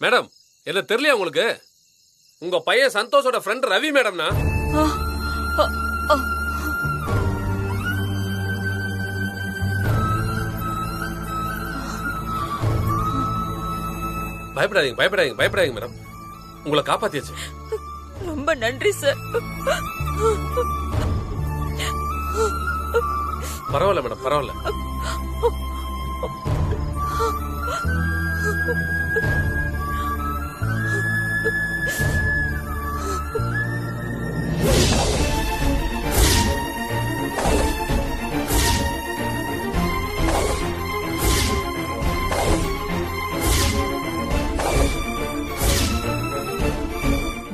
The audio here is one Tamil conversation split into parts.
மேடம் என்ன தெரியலையா உங்களுக்கு? உங்க பையன் சந்தோஷோட ஃப்ரெண்ட் ரவி மேடம்னா. பயப்படாதீங்க பயப்படாதீங்க பயப்படாதீங்க மேடம், உங்களை காப்பாத்தியாச்சு. ரொம்ப நன்றி சார். பரவாயில்ல மேடம் பரவாயில்ல.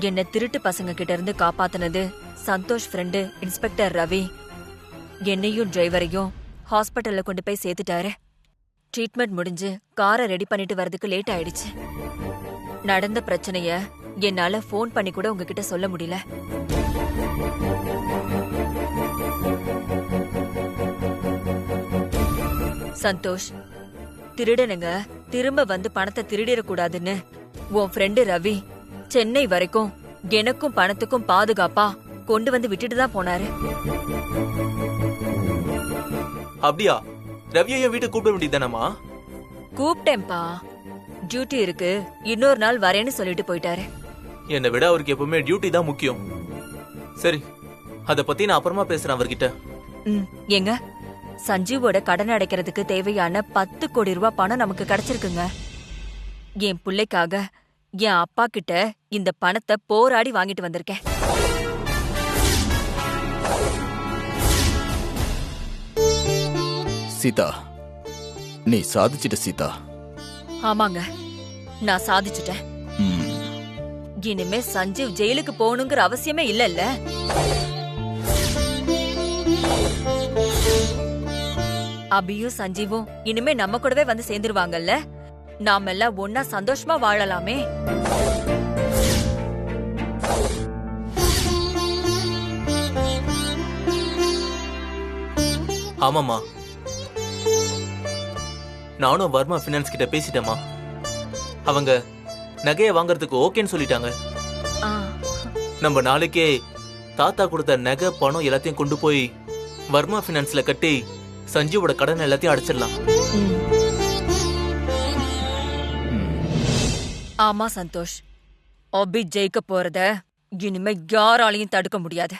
என்ன திருட்டு பசங்க கிட்ட இருந்து காப்பாத்தினது சந்தோஷ் ஃப்ரெண்டு இன்ஸ்பெக்டர் ரவி. என்னையும் டிரைவரையும் ஹாஸ்பிட்டல்ல கொண்டு போய் சேர்த்துட்டாரு. ட்ரீட்மெண்ட் முடிஞ்சு காரை ரெடி பண்ணிட்டு வரதுக்கு லேட் ஆயிடுச்சு. நடந்த பிரச்சனைய என்னால போன் பண்ணி கூட உங்ககிட்ட சொல்ல முடியல. சந்தோஷ், திருடனுங்க திரும்ப வந்து பணத்தை திருடிடக்கூடாதுன்னு உன் ஃப்ரெண்டு ரவி சென்னை வரைக்கும் எனக்கும் பணத்துக்கும் பாதுகாப்பா கொண்டு வந்து விட்டுட்டு தான் போனாரு. அப்படியா? ரவியையும் வீட்டுக்கு கூப்பிட வேண்டியதானமா? கூப்பிட்டேன்பா, டியூட்டி இருக்கு, இன்னொரு நாள் வரேன்னு சொல்லிட்டு போயிட்டாரு. என்னை விட அவருக்கு எப்பவுமே டியூட்டி தான் முக்கியம். சரி, அத பத்தி நான் அப்புறமா பேசுறேன் அவர்கிட்ட. எங்க சஞ்சீவோட கடன் அடைக்கிறதுக்கு தேவையான 10 கோடி ரூபாய் பணம் நமக்கு கிடைச்சிருக்குங்க. என் பிள்ளைக்காக என் அப்பா கிட்ட இந்த பணத்தை போராடி வாங்கிட்டு வந்திருக்கேன். சீதா, நீ சாதிச்சிட்ட சீதா. ஆமாங்க, நான் சாதிச்சுட்டேன். இனிமே சஞ்சீவ் ஜெயிலுக்கு போகணுங்கிற அவசியமே இல்லல்ல. அபியும் சஞ்சீவும் இனிமே நம்ம கூடவே வந்து சேர்ந்துருவாங்கல்ல. நாம எல்லாம் ஒன்னா சந்தோஷமா வாழலாமே. ஆமாமா, நானும் வர்மா பினான்ஸ் கிட்ட பேசிட்டேமா. அவங்க நகையை வாங்கறதுக்கு ஓகேன்னு சொல்லிட்டாங்க. நம்ம நாளைக்கே தாத்தா கொடுத்த நகை பணம் எல்லாத்தையும் கொண்டு போய் வர்மா பினான்ஸ்ல கட்டி சஞ்சீவோட கடன் எல்லாத்தையும் அடைச்சிடலாம். ஆமா சந்தோஷ், அபி ஜெயிக்க போறத இனிமே யாராலையும் தடுக்க முடியாது.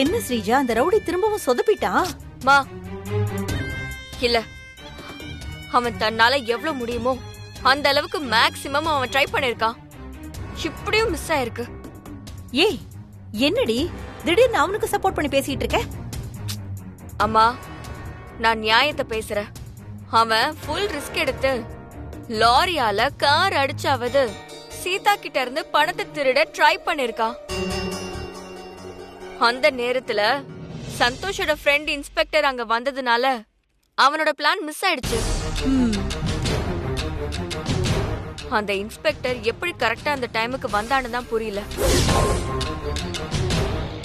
என்ன ஸ்ரீஜா, அந்த ரவுடி திரும்பவும் சொதப்பிட்டான்? மா இல்ல, அவன் தன்னால எவ்வளவு முடியுமோ அந்த அளவுக்கு மேக்ஸிமம் அவன் ட்ரை பண்ணிருக்கான். இப்படியும் மிஸ் ஆயிருக்கு. ஏய், என்னடி திடீர்னு அவனுக்கு சப்போர்ட் பண்ணி பேசிட்டு இருக்க? அம்மா, நான் நியாயத்தை பேசுறேன். அவன் ஃபுல் ரிஸ்க் எடுத்து லாரியால கார் அடிச்சாவது சீதா கிட்ட இருந்து பணத்தை திருட ட்ரை பண்ணிருக்கான். அந்த நேரத்துல சந்தோஷோட ஃப்ரெண்ட் இன்ஸ்பெக்டர் அங்க வந்ததுனால அவனோட பிளான் மிஸ் ஆயிடுச்சு. அந்த இன்ஸ்பெக்டர் எப்படி கரெக்டா அந்த டைமுக்கு வந்தான்னு தான் புரியல.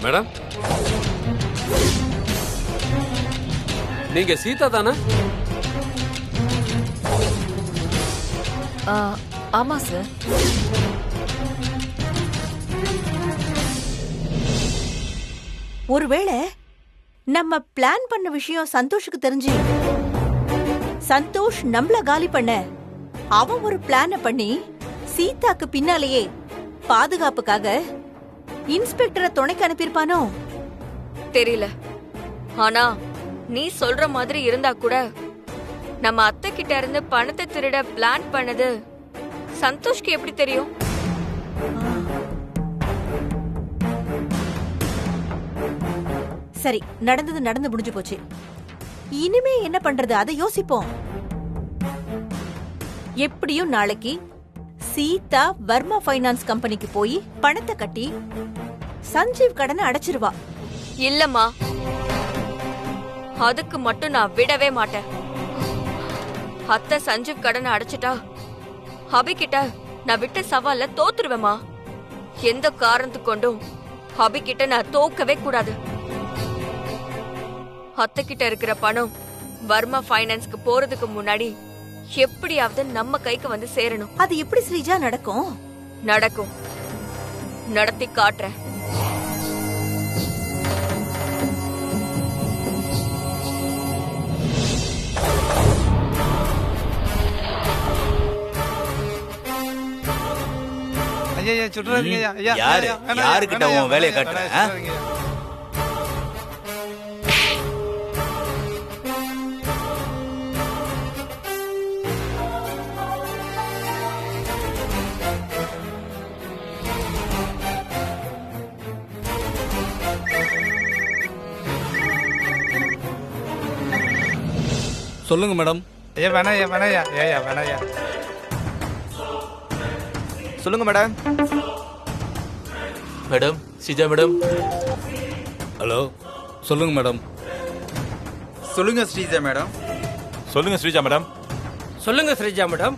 மேடம், நீங்க சீதா தானே? ஆமா சார். ஒருவேளை நம்ம பிளான் பண்ண விஷயம் சந்தோஷுக்கு தெரிஞ்சு சந்தோஷ் நம்மள காலி பண்ண அவன் ஒரு பிளான பண்ணி சீதாக்கு பின்னாலேயே பாதுகாப்புக்காக இன்ஸ்பெக்டரை துணைக்கு அனுப்பியிருப்பானோ தெரியல. ஆனா நீ சொல்ற மாதிரி இருந்தா கூட நம்ம அத்தை கிட்ட இருந்து பணத்தை திருட பிளான் பண்ணது சந்தோஷ்க்கு எப்படி தெரியும்? சரி, நடந்தது நடந்து முடிஞ்சு போச்சு. இனிமே என்ன பண்றது, அதை யோசிப்போம். எப்படியும் நாளைக்கு சீதா வர்மா ஃபைனான்ஸ் கம்பெனிக்கு போய் பணத்தை கட்டி சஞ்சீவ் கடனை அடைச்சிருவா. இல்லம்மா, அதுக்கு மட்டும் நான் விடவே மாட்டேன். அத்தை சஞ்சீவ் கடனை அடைச்சிட்டா அபிகிட்ட நான் விட்ட சவால்ல தோத்துருவேமா. எந்த காரணத்துக்கு கொண்டும் அபிகிட்ட நான் தோக்கவே கூடாது. அத்தை கிட்ட இருக்கிற பணம் வர்மா ஃபைனான்ஸ்க்கு போறதுக்கு முன்னாடி எப்படியாவது நம்ம கைக்கு வந்து சேரணும். அது எப்படி ஸ்ரீஜா நடக்கும்? நடக்கும், நடத்தி காட்டுறேன். யாருக்கிட்ட உன் வேலையை காட்டுற? சொல்லுங்க மேடம். சொல்லுங்க madam. Madam, Sreeja madam. Hello, சொல்லுங்க மேடம். சொல்லுங்க ஸ்ரீஜா மேடம். சொல்லுங்க ஸ்ரீஜா மேடம். சொல்லுங்க ஸ்ரீஜா மேடம்.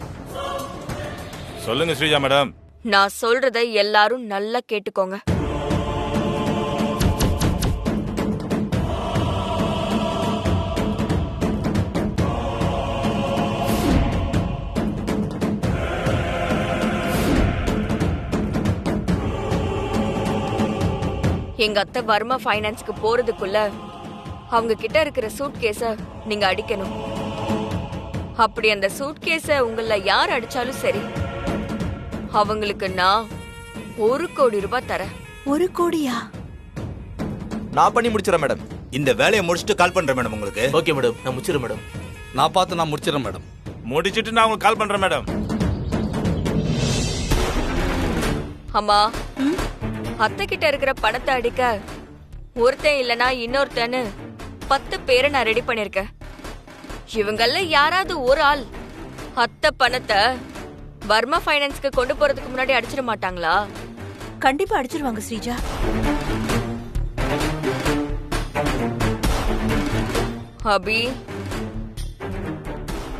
சொல்லுங்க ஸ்ரீஜா மேடம். நான் சொல்றதை எல்லாரும் நல்லா கேட்டுக்கோங்க. எங்க அத்தை வர்மா ஃபைனான்ஸ்க்கு போறதுக்குள்ள அவங்க கிட்ட இருக்கிற சூட்கேஸ நீங்க அடிக்கணும். அப்படி அந்த சூட்கேஸ உங்கள யார் அடிச்சாலும் சரி, அவங்களுக்கு நான் 1 கோடி ரூபாய் தரேன். 1 கோடியா? நான் பண்ணி முடிச்சிடறேன் மேடம். இந்த வேலையை முடிச்சுட்டு கால் பண்றேன் மேடம் உங்களுக்கு. ஓகே மேடம், நான் முடிச்சிடுறேன் மேடம். நான் முடிச்சிடறேன் மேடம். முடிச்சிட்டு நான் உங்களுக்கு கால் பண்றேன் மேடம். அம்மா, அத்தை கிட்ட இருக்கிற பணத்தை அடிக்க ஒருத்தன் இல்லனா இன்னொருத்தன்னு 10 பேரை நான் ரெடி பண்ணிருக்கேன். இவங்கள யாராவது ஒரு ஆள் அத்தை பணத்தை வர்மா ஃபைனான்ஸ்க்கு கொண்டு போறதுக்கு முன்னாடி அடிச்சிட மாட்டாங்களா? கண்டிப்பா அடிச்சிருவாங்க ஸ்ரீஜா. அபி,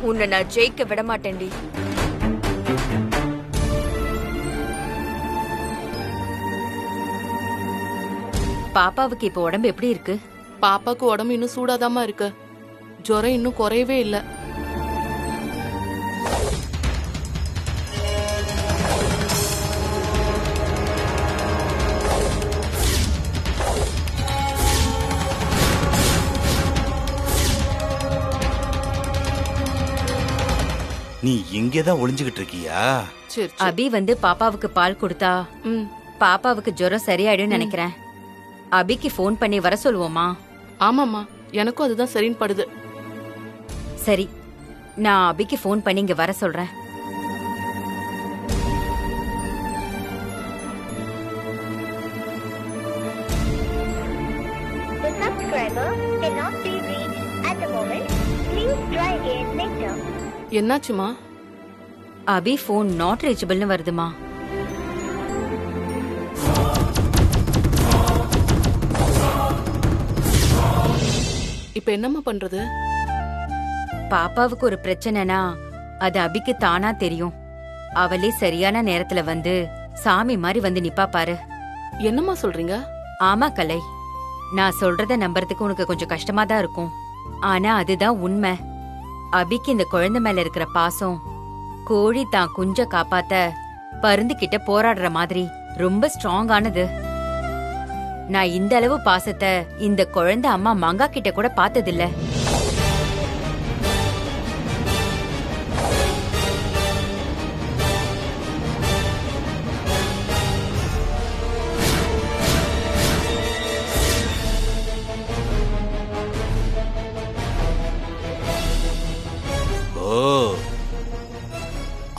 உன்னை நான் ஜெயிக்க விட மாட்டேன்டி. பாப்பாவுக்கு இப்ப உடம்பு எப்படி இருக்கு? பாப்பாக்கு உடம்பு இன்னும் சூடாதாமா இருக்கு. ஜுரம் இன்னும் குறையவே இல்ல. நீ இங்கேதான் ஒளிஞ்சுகிட்டு இருக்கியா? சரி, அபி வந்து பாப்பாவுக்கு பால் கொடுத்தா பாப்பாவுக்கு ஜுரம் சரியாயிடும் நினைக்கிறேன். அபிக்கு ஃபோன் பண்ணி வர சொல்லுவோமா? ஆமாம்மா, எனக்கும் அதுதான் சரின்னு படுது. சரி, நான் அபிக்கு ஃபோன் பண்ணி இங்க வர சொல்றேன். என்னாச்சுமா? அபி ஃபோன் நாட் ரீச்சபிள்னு வருதுமா. இப்ப என்னம்மா பண்றது? பாப்பாவுக்கு ஒரு பிரச்சனைனா அது அபிக்கு தானா தெரியும். அவளே சரியான நேரத்துல வந்து சாமி மாதிரி வந்து நிப்பா பாரு. என்னம்மா சொல்றீங்க? ஆமா கலை, நான் சொல்றத நம்புறதுக்கு உனக்கு கொஞ்சம் கஷ்டமா தான் இருக்கும். ஆனா அதுதான் உண்மை. அபிக்கு இந்த குழந்தை மேல இருக்கிற பாசம் கோழி தான் குஞ்ச காப்பாத்த பருந்து கிட்ட போராடுற மாதிரி ரொம்ப ஸ்ட்ராங்கானது. நான் இந்த அளவு பாசத்தை இந்த குழந்தை அம்மா மங்கா கிட்ட கூட பார்த்ததில்ல. ஓ,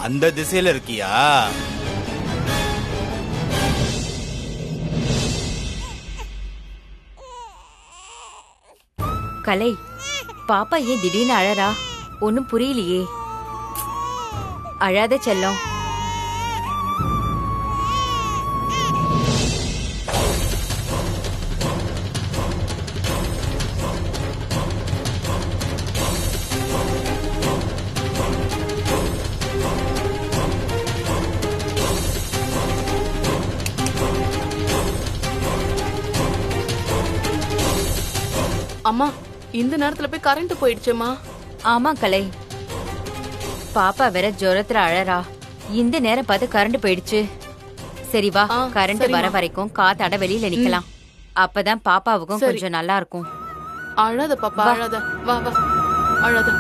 அந்த திசையில இருக்கியா? கலை, பாப்பா ஏன் திடீர்னு அழறா? ஒன்னும் புரியலையே. அழாத செல்லம். அம்மா இந்த நேரத்துல போய் கரண்ட் போயிடுச்சேம்மா. ஆமா கலை, பாப்பா வேற ஜுரத்துல அழறா. இந்த நேரம் பார்த்து கரண்ட் போயிடுச்சு. சரி வா, கரண்ட் வர வரைக்கும் காத்தாட வெளியில நிக்கலாம். அப்பதான் பாப்பாவுக்கும் கொஞ்சம் நல்லா இருக்கும். அழாத பாப்பா, அழாத. வா வா, அழாத.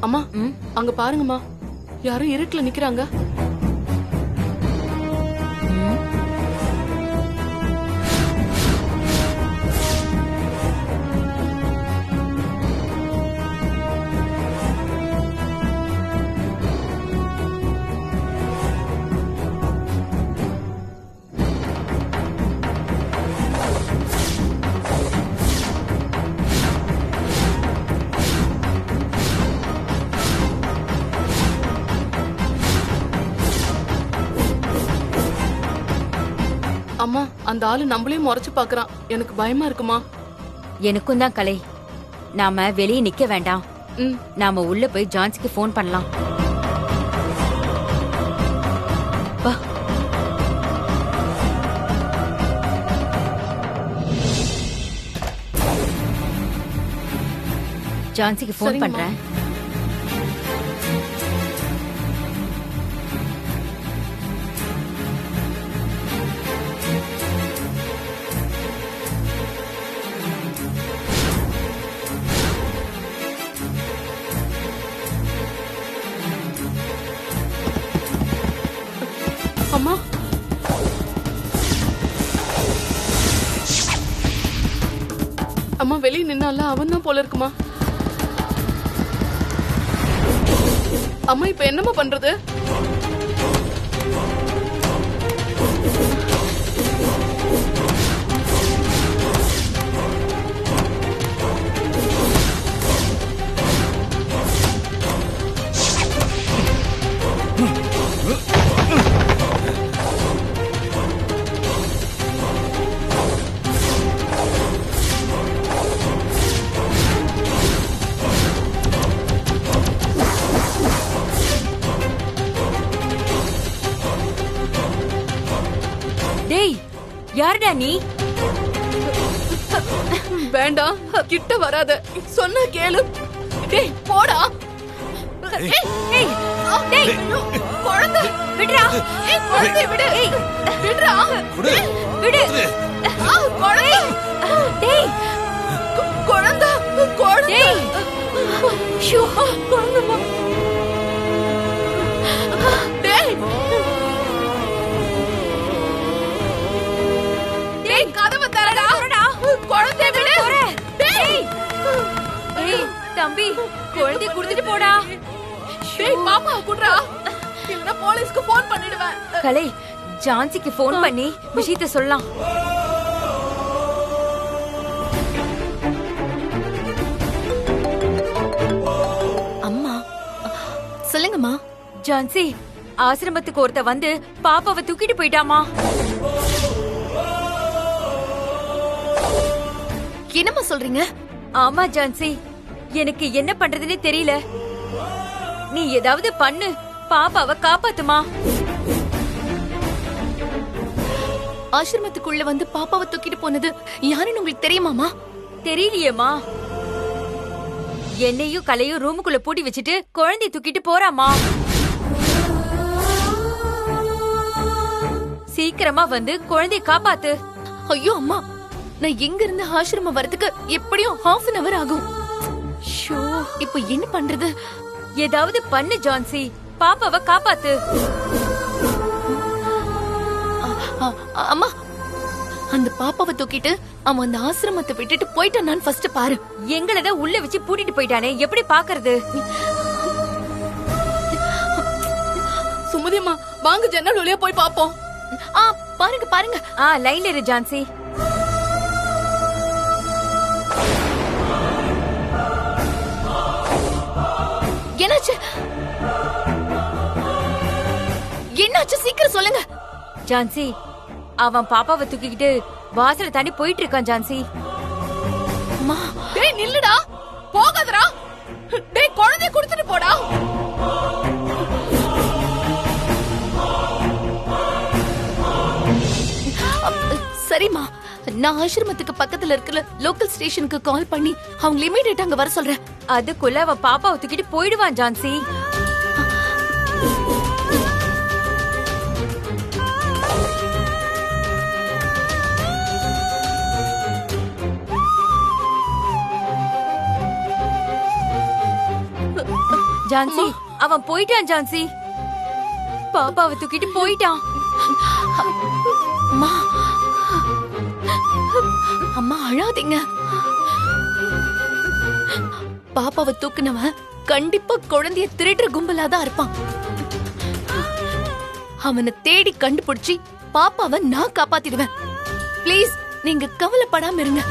அம்மா அங்க பாருங்கம்மா, யாரும் இருட்டுல நிக்கிறாங்க. அம்மா அந்த ஆளு நம்மளையும் முறைச்சு பாக்குறான். எனக்கு பயமா இருக்குமா. எனக்கும் தான் கலை. நாம வெளியே நிக்க வேண்டாம். நாம உள்ள போய் ஜான்சிக்கு போன் பண்ணலாம். வா. ஜான்சிக்கு போன் பண்றேன். அம்மா அம்மா வெளியே நின்னால அவன் தான் போல இருக்குமா. அம்மா இப்ப என்னம்மா பண்றது? டேய், யாருடா நீ? வேண்டாம், கிட்ட வராத. சொன்ன கேளு. டேய் போடா. குழந்தை விடுடா. குழந்தை விடு. விடுடா. விடு. குழந்தை. டேய் குழந்தை. குழந்தை. ஷூ குழந்தைமா. டேய் கதவை தரடா. குழந்தை விடு. டேய் ஏய் தம்பி, குழந்தை குடுத்துட்டு போடா. டேய் பாப்பா குடுறா, இல்லனா போலீஸ்க்கு ஃபோன் பண்ணிடுவேன். கலை, ஜான்சிக்கு ஃபோன் பண்ணி விஷயத்தை சொல்லலாம். அம்மா சொல்லுங்கம்மா. ஜான்சி, ஆசிரமத்துக்கு ஒருத்த வந்து பாப்பாவை தூக்கிட்டு போயிட்டாமா. என்னம்மா சொல்றீங்க? ஆமா ஜான்சி, எனக்கு என்ன பண்றதுன்னு தெரியல. நீ ஏதாவது பண்ணு, பாப்பாவை காப்பாத்துமா. ஆசிரமத்துக்குள்ள வந்து பாப்பாவை தூக்கிட்டு போனது யாருன்னு உங்களுக்கு தெரியுமாமா? தெரியலையேமா. என்னையும் கலையும் ரூமுக்குள்ள பூட்டி வச்சுட்டு குழந்தை தூக்கிட்டு போறாமா. சீக்கிரமா வந்து குழந்தைய காப்பாத்து. ஐயோ அம்மா, நான் எங்க இருந்து ஆசிரமம் வரதுக்கு எப்படியும் half an hour ஆகும். ஷோ, இப்போ என்ன பண்றது? ஏதாவது பண்ணு ஜான்சி, பாப்பாவை காப்பாத்து. அம்மா, அந்த பாப்பாவை தூக்கிட்டு அவன் அந்த ஆசிரமத்தை விட்டுட்டு போயிட்டானான்னு ஃபர்ஸ்ட் பாரு. எங்களதான் உள்ள வச்சு பூட்டிட்டு போயிட்டானே, எப்படி பாக்குறது? சுமதியம்மா வாங்க, ஜன்னல் வழியா போய் பாப்போம். பாருங்க பாருங்க. லைன்ல இரு ஜான்சி. என்னாச்சு? என்னாச்சு சீக்கிரம் சொல்லுங்க. ஜான்சி, அவன் பாப்பாவை தூக்கிக்கிட்டு வாசல தாண்டி போயிட்டு இருக்கான் ஜான்சி. அம்மா, டேய் நில்லுடா, போகாதடா. டேய் குழந்தைய கொடுத்துட்டு போடா. சரிம்மா, நான் ஆசிரமத்துக்கு பக்கத்துல இருக்கிற லோக்கல் ஸ்டேஷனுக்கு கால் பண்ணி அவங்க இமிடியேட் அங்க வர சொல்றேன். அதுக்குள்ள அவன் பாப்பாவை தூக்கிட்டு போயிடுவான் ஜான்சி. ஜான்சி, அவன் போயிட்டான் ஜான்சி. பாப்பாவை தூக்கிட்டு போயிட்டான். அம்மா, அம்மா அழாதீங்க. பாப்பாவை தூக்குனவன் கண்டிப்பா குழந்தைய திருடுற கும்பலாதான் இருப்பான். அவனை தேடி கண்டுபிடிச்சி பாப்பாவை நான் காப்பாத்திடுவேன். ப்ளீஸ் நீங்க கவலைப்படாம இருங்க.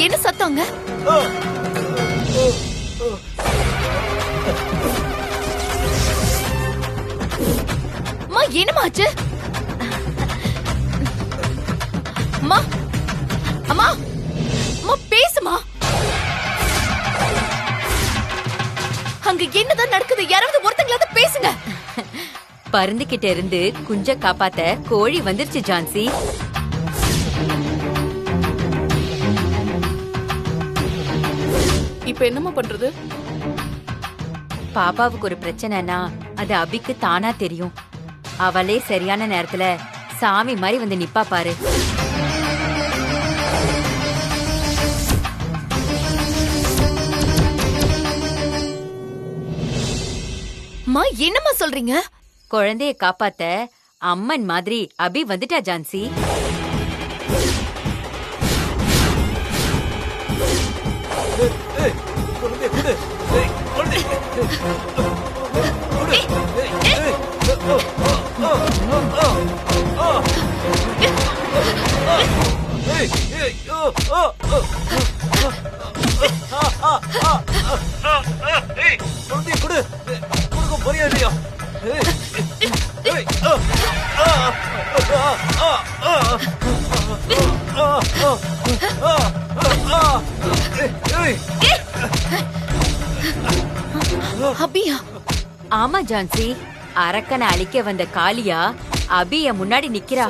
என்ன சத்தங்க? அம்மா, என்னமாச்சு? அம்மா, அம்மா, அம்மா பேசுமா. அங்க என்னதான் நடக்குது? யாராவது ஒருத்தங்களாவது பேசுங்க. பருந்துகிட்ட இருந்து குஞ்ச காப்பாத்த கோழி வந்துருச்சு ஜான்சி. இப்ப என்னமா பண்றது? பாப்பாவுக்கு ஒரு பிரச்சனைனா அது அபிக்கு தானா தெரியும். அவளே சரியான நேரத்துல சாமி மாதிரி வந்து நிப்பா பாரு. அம்மா, என்னம்மா சொல்றீங்க? குழந்தைய காப்பாத்த அம்மன் மாதிரி அபி வந்துட்டா ஜான்சி. அபியா? ஆமா ஜான்சி, அரக்கனை அழிக்க வந்த காளியா அபிய முன்னாடி நிக்கிறா.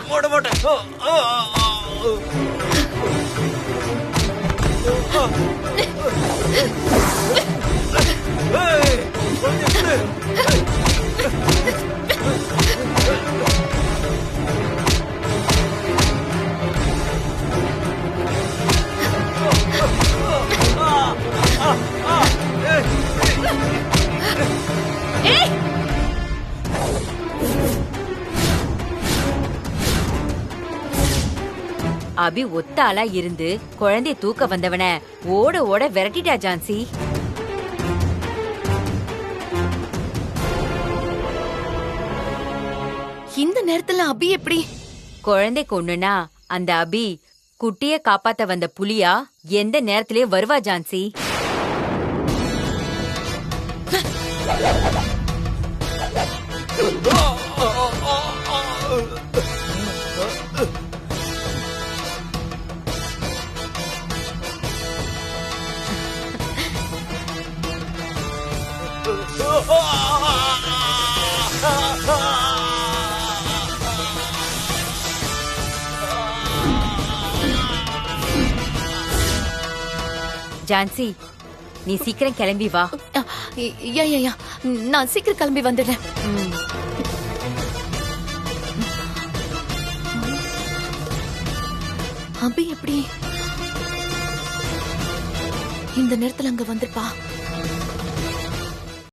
அபி ஒத்த ஆளா இருந்து குழந்தைய தூக்க வந்தவன ஓட ஓட விரட்டிட்டா ஜான்சி. இந்த நேரத்துல அபி எப்படி? குழந்தை கொன்னுனா அந்த அபி குட்டிய காப்பாத்த வந்த புலியா எந்த நேரத்திலே வருவா ஜான்சி. ஜான்சி நீ சீக்கிரம் கிளம்பி வா. யா நான் சீக்கிரம் கிளம்பி வந்துடுறேன். அபி எப்படி இந்த நேரத்துல அங்க வந்திருப்பா?